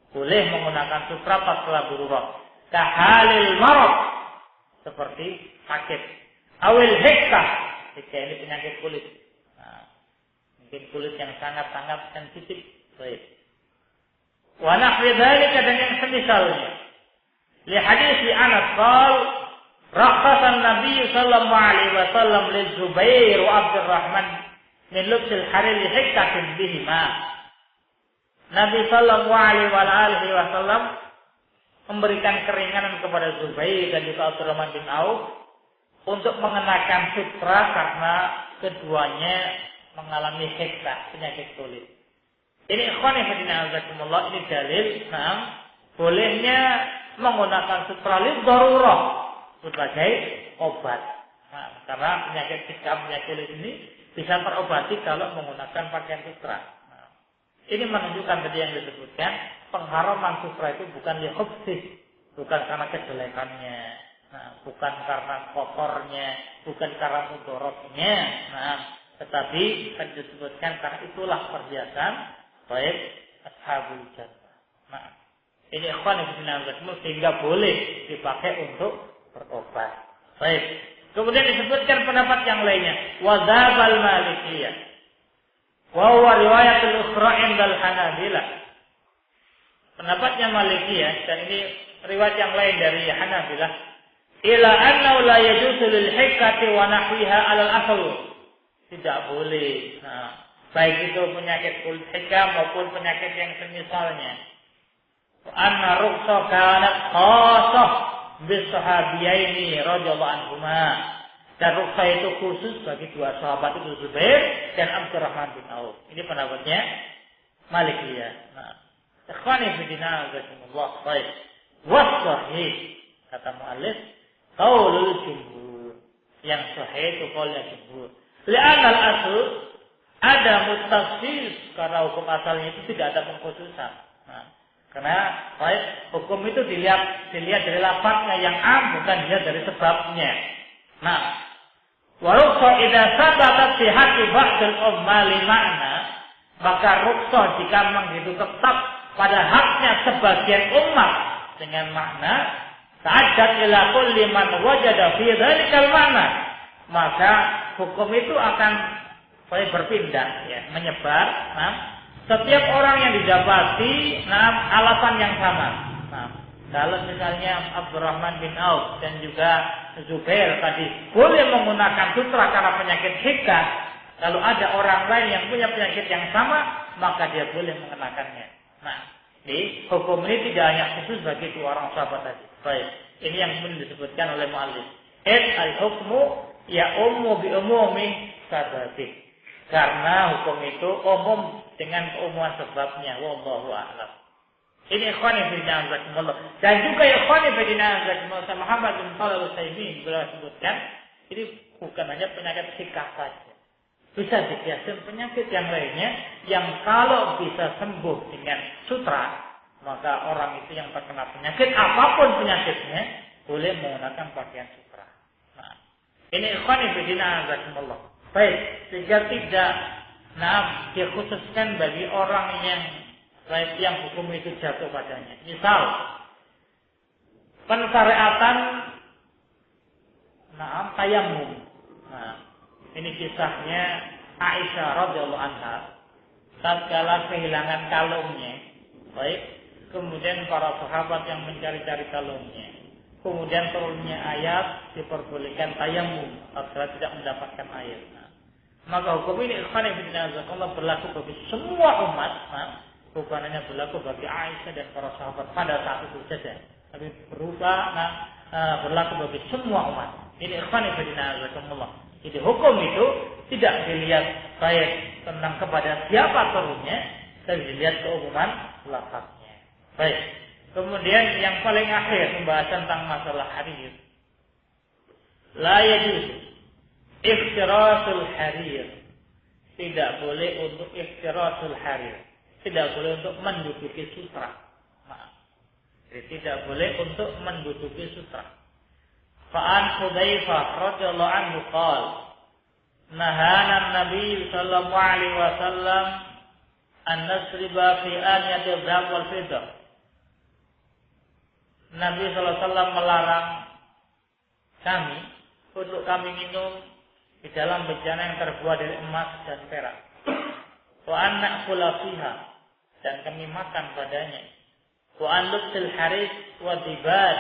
Boleh menggunakan sutra tatkala darurat. Kahalil marad, seperti sakit. Awil hikah, jika ini penyakit kulit. Nah, mungkin kulit yang sangat-sangat sensitif. Baik. Wa nahwi dzalika, dan yang semisalnya. Li hadis Anas qala rakhasa Nabi sallallahu alaihi wasallam li Zubair wa Abdurrahman min lubsil harir li hikkatin bihima. Nabi sallallahu alaihi wasallam memberikan keringanan kepada Zubair dan juga Abdurrahman bin Auf untuk mengenakan sutra karena keduanya mengalami hikka, penyakit kulit. Ini ikhwan fillah azakumullah, ini dalil bolehnya menggunakan sutra lid darurah sebagai obat. Nah, karena penyakit hikka, penyakit kulit ini bisa terobati kalau menggunakan pakaian sutra. Nah, ini menunjukkan tadi yang disebutkan, pengharaman sutra itu bukan lihubsih, bukan karena kejelekannya, bukan karena kotornya, bukan karena mudorotnya, tetapi disebutkan karena itulah perhiasan Baik, ashabul jannah. Nah, ini ikhwan fillah sehingga boleh dipakai untuk berobat. Baik. Kemudian disebutkan pendapat yang lainnya, wadzhabal malikiyah. Wa huwa riwayatul ukhra indal hanabilah. Pendapatnya Malikiyah dan ini riwayat yang lain dari Hanabilah, ila annahu la yajuzu lil hikati wa nahwiha 'alal asl. Tidak boleh. Nah, baik itu penyakit kulit hikam maupun penyakit yang semisalnya. Anna ruqsa kanat khassah bis sahabiyaini radhiyallahu anhuma. Dan ruqsa itu khusus bagi dua sahabat itu Zubair dan Abdurrahman bin Auf. Ini pendapatnya Malikiyah. Nah, ikhwani fillah jazakumullah khair. Wasahih kata muallif qaulul jumhur. Yang sahih itu qaulnya jumhur. Li'anna al-asl ada mutafsil karena hukum asalnya itu tidak ada pengkhususan. Nah, karena baik hukum itu dilihat dari lafaznya yang am bukan dilihat dari sebabnya. Nah, walau idza sabatat fi haqqi ba'dil ummali ma'na, maka rukhsah jika memang itu tetap pada haknya sebagian umat dengan makna ta'addad ila kulli man wajada fi dzalikal ma'na, maka hukum itu akan berpindah ya, menyebar. Nah, setiap orang yang didapati alasan yang sama. Nah, kalau misalnya Abdurrahman bin Auf dan juga Zubair tadi boleh menggunakan sutra karena penyakit hikah, lalu ada orang lain yang punya penyakit yang sama, maka dia boleh mengenakannya. Nah, di hukum ini tidak hanya khusus bagi dua orang sahabat tadi. Baik, ini yang kemudian disebutkan oleh muallif. Al-hukmu ya ummu bi umumi sababi. Karena hukum itu umum dengan keumuman sebabnya. Wallahu a'lam. Ini ikhwani fillah jazakumullah. Dan juga ikhwani fillah jazakumullah Muhammad bin Shalih Al-Utsaimin beliau sebutkan ini bukan hanya penyakit hikah saja. Bisa dikiaskan penyakit yang lainnya yang kalau bisa sembuh dengan sutra, maka orang itu yang terkena penyakit apapun penyakitnya boleh menggunakan pakaian sutra. Nah, ini ikhwani fillah jazakumullah. Baik, sehingga tidak dikhususkan bagi orang yang hukum itu jatuh padanya. Misal, pensyariatan tayamum. Nah, ini kisahnya Aisyah radhiyallahu anha. Tatkala kehilangan kalungnya, baik, kemudian para sahabat yang mencari-cari kalungnya. Kemudian turunnya ayat diperbolehkan tayamum apabila tidak mendapatkan air. Nah, maka hukum ini ikhwan fillah berlaku bagi semua umat. Nah, bukan hanya berlaku bagi Aisyah dan para sahabat pada saat itu saja, tapi berlaku bagi semua umat. Ini ikhwan fillah. Jadi hukum itu tidak dilihat baik tentang kepada siapa turunnya, tapi dilihat keumuman lafaznya. Baik. Kemudian yang paling akhir pembahasan tentang masalah harir. La yajuz iftirasul harir. Tidak boleh untuk iftirasul harir. Tidak boleh untuk menduduki sutra. Maaf. Jadi tidak boleh untuk menduduki sutra. Fa'an Hudzaifah radhiyallahu anhu qala nahana an-nabiy sallallahu alaihi wasallam an nasriba fi aniyati dzahab wal fiddah. Nabi SAW melarang kami untuk kami minum di dalam bejana yang terbuat dari emas dan perak. Wa an na'kula fiha, dan kami makan padanya. Wa an lubsil haris wa dibaj,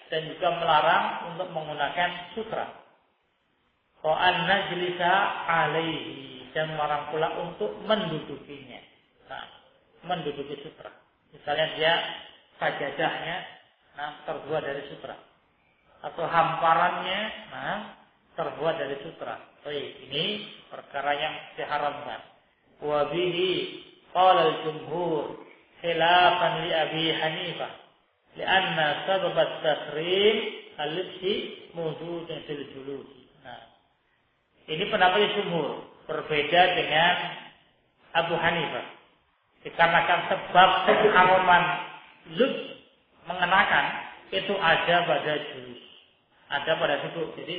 dan juga melarang untuk menggunakan sutra. Wa an najlisa alaihi, dan melarang pula untuk mendudukinya. Nah, menduduki sutra. Misalnya dia sajadahnya terbuat dari sutra, atau hamparannya terbuat dari sutra. Ini perkara yang diharamkan. Wa bihi qala al-jumhur khilafan li Abi Hanifah lianna sabab at-tahrim al-libsi mawjudun fil julud. Nah, ini pendapat jumhur berbeda dengan Abu Hanifah. Dikarenakan sebab keharaman lubs mengenakan itu ada pada juz, ada pada suku. Jadi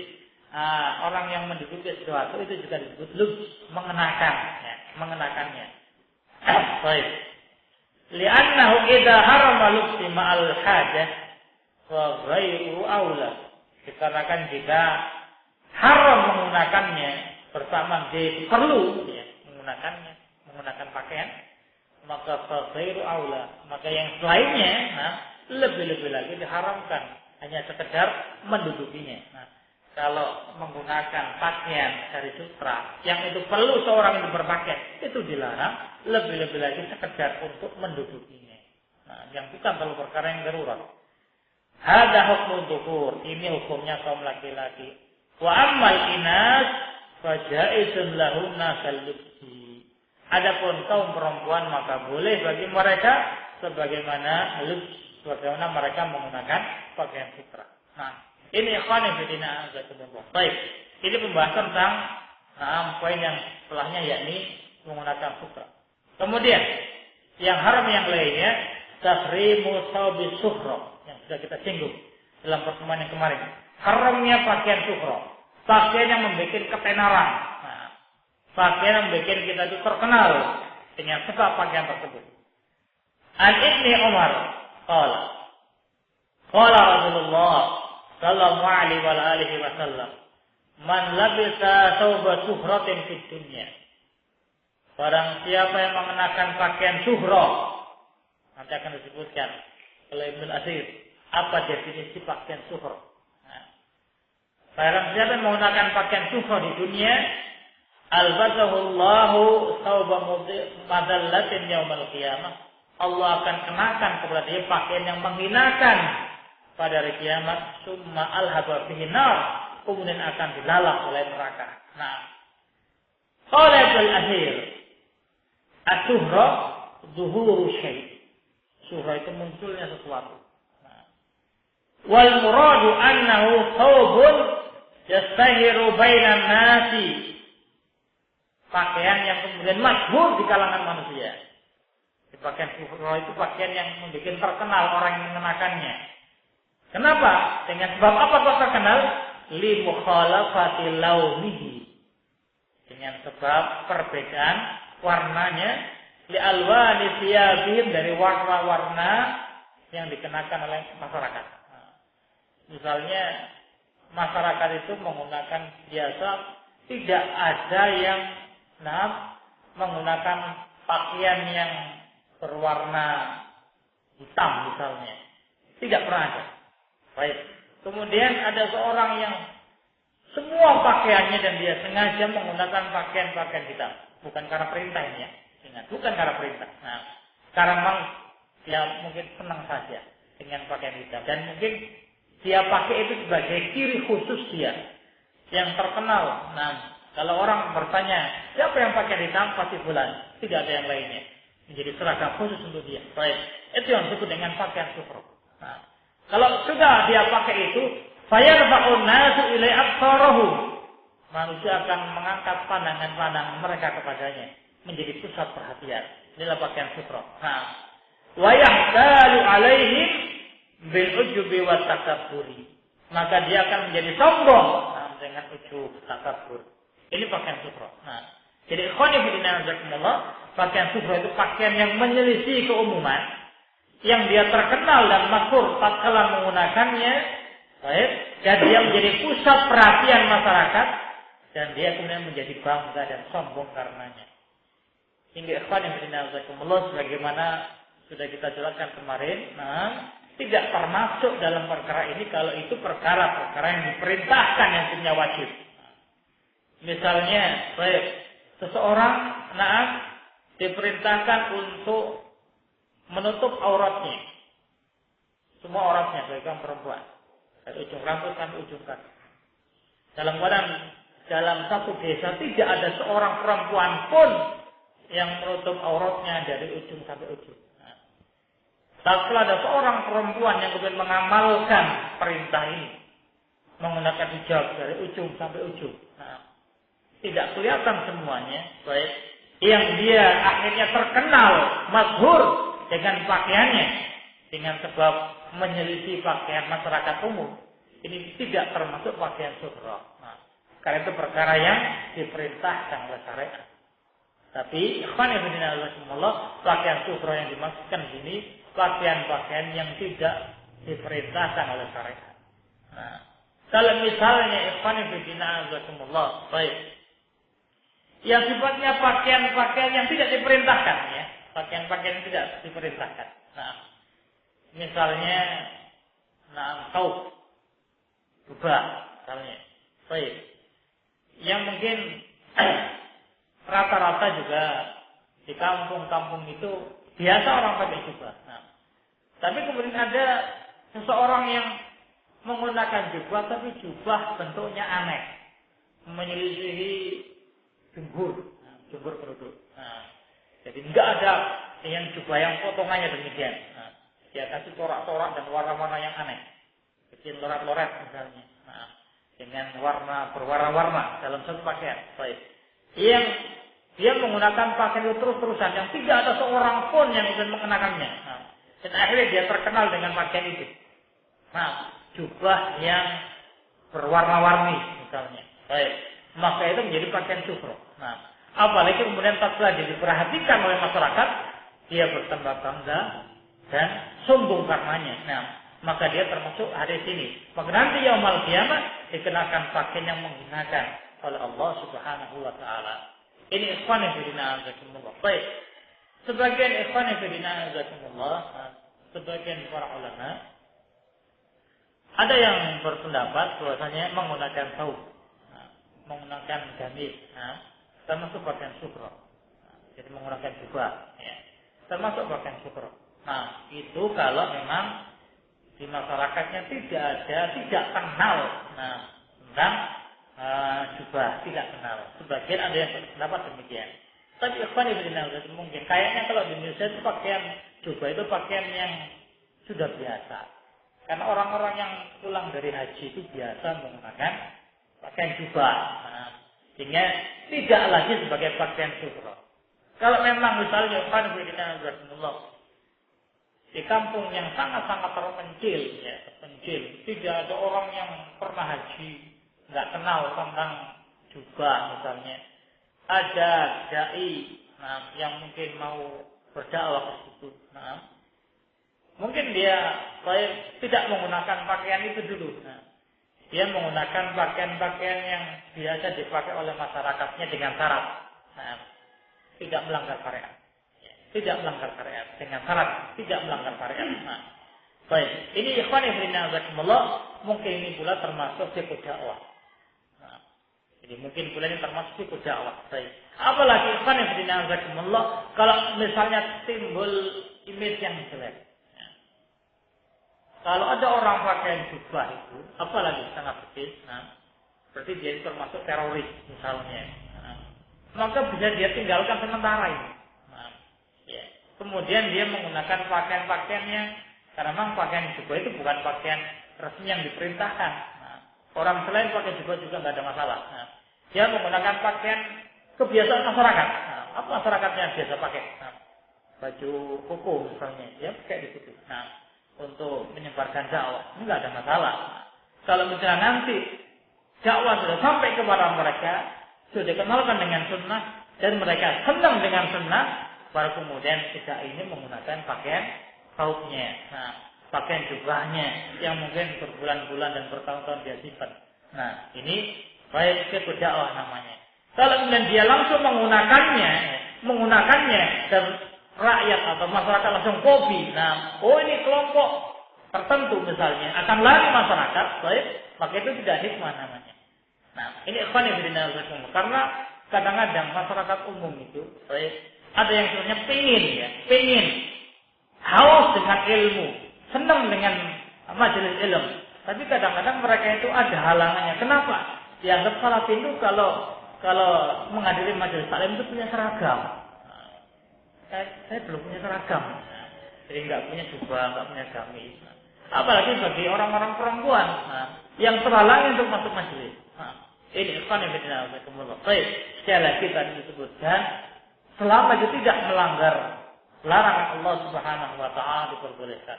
orang yang menduduki sesuatu itu juga disebut lubs, mengenakan, ya, mengenakannya. Baik. Li'annahu idza harama lubsi ma'al hajah wa ghairu aula. Dikarenakan jika haram menggunakannya bersama dia perlu ya, menggunakan pakaian, maka ghairu aula, maka yang selainnya lebih-lebih lagi diharamkan hanya sekedar mendudukinya. Nah, kalau menggunakan pakaian dari sutra yang itu perlu seorang itu berpakaian, itu dilarang, lebih-lebih lagi sekedar untuk mendudukinya. Nah, yang bukan kalau perkara yang darurat. Hada hukmul dhukur, ini hukumnya kaum laki-laki. Wa ammal inas fa jaizun lahunna kal-lubsi. Adapun kaum perempuan maka boleh bagi mereka sebagaimana mereka menggunakan pakaian sutra. Nah, ini ikhwan fillah azakumullah. Baik, ini pembahasan tentang poin yang setelahnya yakni menggunakan sutra. Kemudian yang haram yang lainnya tahrimu thawbi suhra yang sudah kita singgung dalam pertemuan yang kemarin. Haramnya pakaian suhra, pakaian yang membuat ketenaran. Nah, pakaian yang membuat kita itu terkenal dengan sebab pakaian tersebut. An Ibni Umar qala Rasulullah sallallahu alaihi wasallam, man labisa thawba suhratin fid dunya. Barang siapa yang mengenakan pakaian suhra, nanti akan disebutkan oleh Ibnu Athir apa definisi pakaian suhra. Nah, barang siapa yang menggunakan pakaian suhra di dunia, albasahullahu thawba madallatin yaumal qiyamah. Allah akan kenakan kepada dia pakaian yang menghinakan pada hari kiamat, summa alhaba bihi nar, kemudian akan dilalap oleh neraka. Nah, qala Ibnu Athir, as-suhra zuhuru syai'. Suhra itu munculnya sesuatu. Nah, wal muradu annahu thawbun yastahiru bainan nasi. Pakaian yang kemudian masyhur di kalangan manusia. Pakaian suhra itu pakaian yang membuat terkenal orang yang mengenakannya. Kenapa? Dengan sebab apa kok terkenal? Li mukhalafati launihi. Dengan sebab perbedaan warnanya, li alwani thiyabihim, dari warna-warna yang dikenakan oleh masyarakat. Nah, misalnya masyarakat itu menggunakan biasa, tidak ada yang menggunakan pakaian yang berwarna hitam misalnya. Tidak pernah ada. Baik. Kemudian ada seorang yang semua pakaiannya dan dia sengaja menggunakan pakaian-pakaian hitam. Bukan karena perintahnya. Ingat, bukan karena perintah. Nah, karena memang dia mungkin senang saja dengan pakaian hitam. Dan mungkin dia pakai itu sebagai ciri khusus dia. Yang terkenal. Nah, kalau orang bertanya, siapa yang pakai hitam? Pasti fulan. Tidak ada yang lainnya. Menjadi seragam khusus untuk dia. Baik. Itu yang disebut dengan pakaian suhra. Nah, kalau sudah dia pakai itu, fayarfa'un nasu ilai absarahum. Manusia akan mengangkat pandangan-pandangan mereka kepadanya, menjadi pusat perhatian. Inilah pakaian suhra. Nah, wa yahtalu alaihim bil ujubi wa takabburi. Maka dia akan menjadi sombong dengan ujub, takabbur. Ini pakaian suhra. Nah, jadi ikhwan fillah jazakumullah, pakaian suhra itu pakaian yang menyelisih keumuman, yang dia terkenal dan masyhur tatkala menggunakannya, baik, dan dia menjadi pusat perhatian masyarakat, dan dia kemudian menjadi bangga dan sombong karenanya. Hingga ikhwan fillah jazakumullah, sebagaimana sudah kita jelaskan kemarin, tidak termasuk dalam perkara ini kalau itu perkara-perkara yang diperintahkan yang punya wajib. Misalnya, baik, seseorang diperintahkan untuk menutup auratnya, semua auratnya, baik kaum perempuan, dari ujung rambut sampai ujung kaki. Dalam satu desa tidak ada seorang perempuan pun yang menutup auratnya dari ujung sampai ujung. Setelah ada seorang perempuan yang kemudian mengamalkan perintah ini, menggunakan hijab dari ujung sampai ujung. Tidak kelihatan semuanya, baik, yang dia akhirnya terkenal, masyhur dengan pakaiannya, dengan sebab menyelisih pakaian masyarakat umum. Ini tidak termasuk pakaian suhra. Karena itu perkara yang diperintahkan oleh syariat. Tapi ikhwan fillah, pakaian syukur yang dimaksudkan di sini pakaian-pakaian yang tidak diperintahkan oleh syariat. Nah, kalau misalnya ikhwan fillah, baik, yang sifatnya pakaian-pakaian yang tidak diperintahkan, ya, pakaian-pakaian yang tidak diperintahkan. Nah, misalnya, jubah, misalnya, baik, yang mungkin rata-rata juga di kampung-kampung itu biasa orang pakai jubah. Nah, tapi kemudian ada seseorang yang menggunakan jubah, tapi jubah bentuknya aneh, menyelisihi jumhur penduduk. Nah, jadi enggak ada yang jubah yang potongannya demikian. Nah, dia kasih corak-corak dan warna-warna yang aneh, bikin loret-loret misalnya. Nah, dengan warna berwarna-warna dalam satu pakaian. Baik. Yang dia menggunakan pakaian itu terus-terusan yang tidak ada seorang pun yang bisa mengenakannya. Nah, dan akhirnya dia terkenal dengan pakaian itu. Nah, jubah yang berwarna-warni misalnya. Baik. Maka itu menjadi pakaian syukur. Nah, apalagi kemudian tatkala dia diperhatikan oleh masyarakat, dia bertambah bangga dan sombong karenanya. Nah, maka dia termasuk hadis ini. Maka nanti yaumul qiyamah dikenakan pakaian yang menghinakan oleh Allah Subhanahu wa taala. Ini ikhwan fillah azakumullah. Baik. Sebagian ikhwan fillah azakumullah, sebagian para ulama ada yang berpendapat bahwasanya menggunakan saub, menggunakan gamis, termasuk pakaian syukur. Jadi menggunakan jubah, ya, termasuk pakaian syukur. Nah, itu kalau memang di masyarakatnya tidak kenal, tentang jubah, tidak kenal. Sebagian ada yang berpendapat demikian. Tapi ikhwan fillah mungkin kayaknya kalau di Indonesia itu pakaian jubah itu pakaian yang sudah biasa. Karena orang-orang yang pulang dari haji itu biasa menggunakan pakaian jubah. Nah, sehingga tidak lagi sebagai pakaian syukur. Kalau memang misalnya ikhwan fillah di kampung yang sangat-sangat terpencil, ya, terpencil, tidak ada orang yang pernah haji, nggak kenal tentang jubah misalnya, ada dai, yang mungkin mau berdakwah ke situ, mungkin dia tidak menggunakan pakaian itu dulu, dia menggunakan pakaian-pakaian yang biasa dipakai oleh masyarakatnya dengan syarat, tidak melanggar syariat. Tidak melanggar syariat dengan syarat tidak melanggar syariat. Nah, baik, ini ikhwan fillah azakumullah, mungkin ini pula termasuk fiqh dakwah. Nah, jadi mungkin pula ini termasuk fiqh dakwah. Baik. Apalagi ikhwan fillah azakumullah kalau misalnya timbul image yang jelek. Nah, kalau ada orang pakai jubah itu, apalagi sangat kecil, berarti dia itu termasuk teroris misalnya. Maka bisa dia tinggalkan sementara ini. Kemudian dia menggunakan pakaian-pakaian yang, karena memang pakaian jubah itu bukan pakaian resmi yang diperintahkan. Orang selain pakai jubah juga nggak ada masalah. Dia menggunakan pakaian kebiasaan masyarakat. Apa masyarakatnya biasa pakai? Baju koko misalnya, dia pakai di situ. Untuk menyebarkan dakwah, ini nggak ada masalah. Kalau misalnya nanti dakwah sudah sampai kepada mereka, sudah dikenalkan dengan sunnah dan mereka senang dengan sunnah, baru kemudian kita ini menggunakan pakaian saubnya, pakaian jubahnya yang mungkin berbulan-bulan dan bertahun-tahun dia simpan. Nah, ini baik fiqh dakwah namanya. Kalau kemudian dia langsung menggunakannya dan rakyat atau masyarakat langsung kopi. Ini kelompok tertentu misalnya akan lari masyarakat, baik, maka itu tidak hikmah namanya. Ini ikhwan fillah karena kadang-kadang masyarakat umum itu, baik, ada yang sebenarnya pengen haus dengan ilmu, senang dengan majelis ilmu. Tapi kadang-kadang mereka itu ada halangannya. Kenapa? Dianggap salah pintu kalau menghadiri majelis taklim itu punya seragam. Saya belum punya seragam, jadi nggak punya jubah, nggak punya gamis. Apalagi bagi orang-orang perempuan yang terhalangi untuk masuk majelis. Ini ikhwan fillah azakumullah. Baik, sekali lagi tadi disebutkan, selama itu tidak melanggar larangan Allah Subhanahu wa taala diperbolehkan.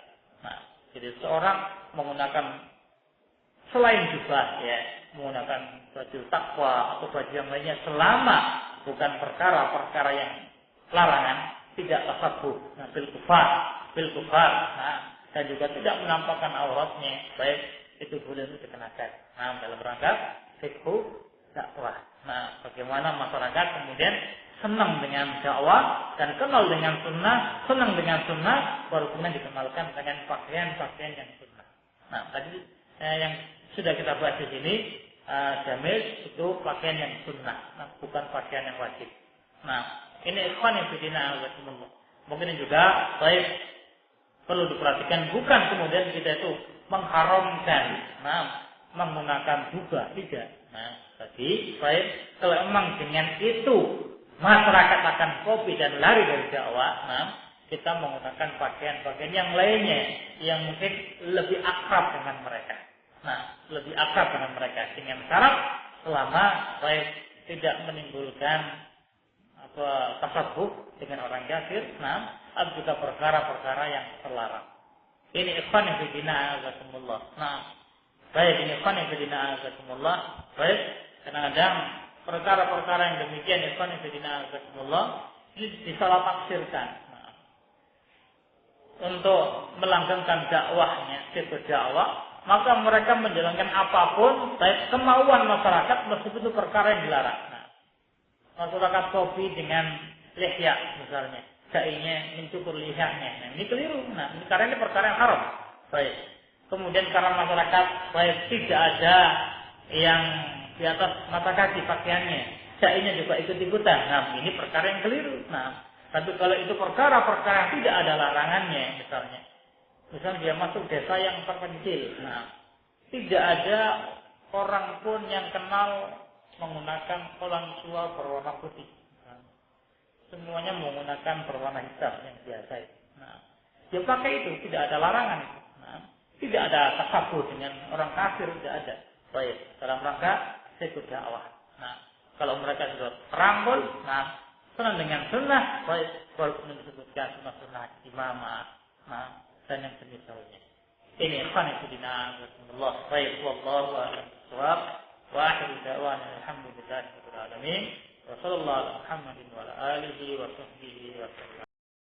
Jadi seorang menggunakan selain juga ya menggunakan baju takwa atau baju yang lainnya selama bukan perkara-perkara yang larangan, tidak tasabuh bil kufar, dan juga tidak menampakkan auratnya, baik itu boleh dikenakan. Dalam rangka fikhu dakwah. Bagaimana masyarakat kemudian senang dengan dakwah dan kenal dengan sunnah, senang dengan sunnah, baru kemudian dikenalkan dengan pakaian-pakaian yang sunnah. Tadi yang sudah kita bahas di sini, jamis itu pakaian yang sunnah, bukan pakaian yang wajib. Ini ikhwan yang bidina alaikumullah. Mungkin juga baik perlu diperhatikan, bukan kemudian kita itu mengharamkan menggunakan jubah, tidak. Jadi baik kalau emang dengan itu masyarakat akan kopi dan lari dari dakwah, kita menggunakan pakaian-pakaian yang lainnya yang mungkin lebih akrab dengan mereka. Lebih akrab dengan mereka dengan syarat selama baik tidak menimbulkan tasabuh dengan orang kafir, atau juga perkara-perkara yang terlarang. Ini ikhwan yang bidina azakumullah. Baik, ini ikhwan yang bidina azakumullah. Baik, kadang-kadang perkara-perkara yang demikian ikhwan yang bidina azakumullah ini disalah tafsirkan. Untuk melanggengkan dakwahnya, sifat dakwah, maka mereka menjalankan apapun, baik kemauan masyarakat meskipun itu perkara yang dilarang. Masyarakat kopi dengan lihya misalnya, dai-nya mencukur lihyanya. Ini keliru. Ini karena ini perkara yang haram. Baik. Kemudian karena masyarakat baik tidak ada yang di atas mata kaki pakaiannya, dai-nya juga ikut-ikutan. Ini perkara yang keliru. Tapi kalau itu perkara-perkara yang tidak ada larangannya, misalnya dia masuk desa yang terpencil, tidak ada orang pun yang kenal menggunakan kolang tua berwarna putih. Semuanya menggunakan berwarna hitam yang biasa. Dia pakai itu, tidak ada larangan. Tidak ada tasabuh dengan orang kafir, tidak ada. Baik, dalam rangka ikut dakwah. Kalau mereka sudah terangkul, senang dengan sunnah, baik, baru disebutkan sunnah imamah, dan yang semisalnya. Ini ikhwan fillah, Allah, baik, wallahu a'lam bishawab. Wa akhiru da'wana alhamdulillahi rabbil alamin. Wa sallallahu ala Muhammadin wa ala alihi wa sahbihi wa sallam.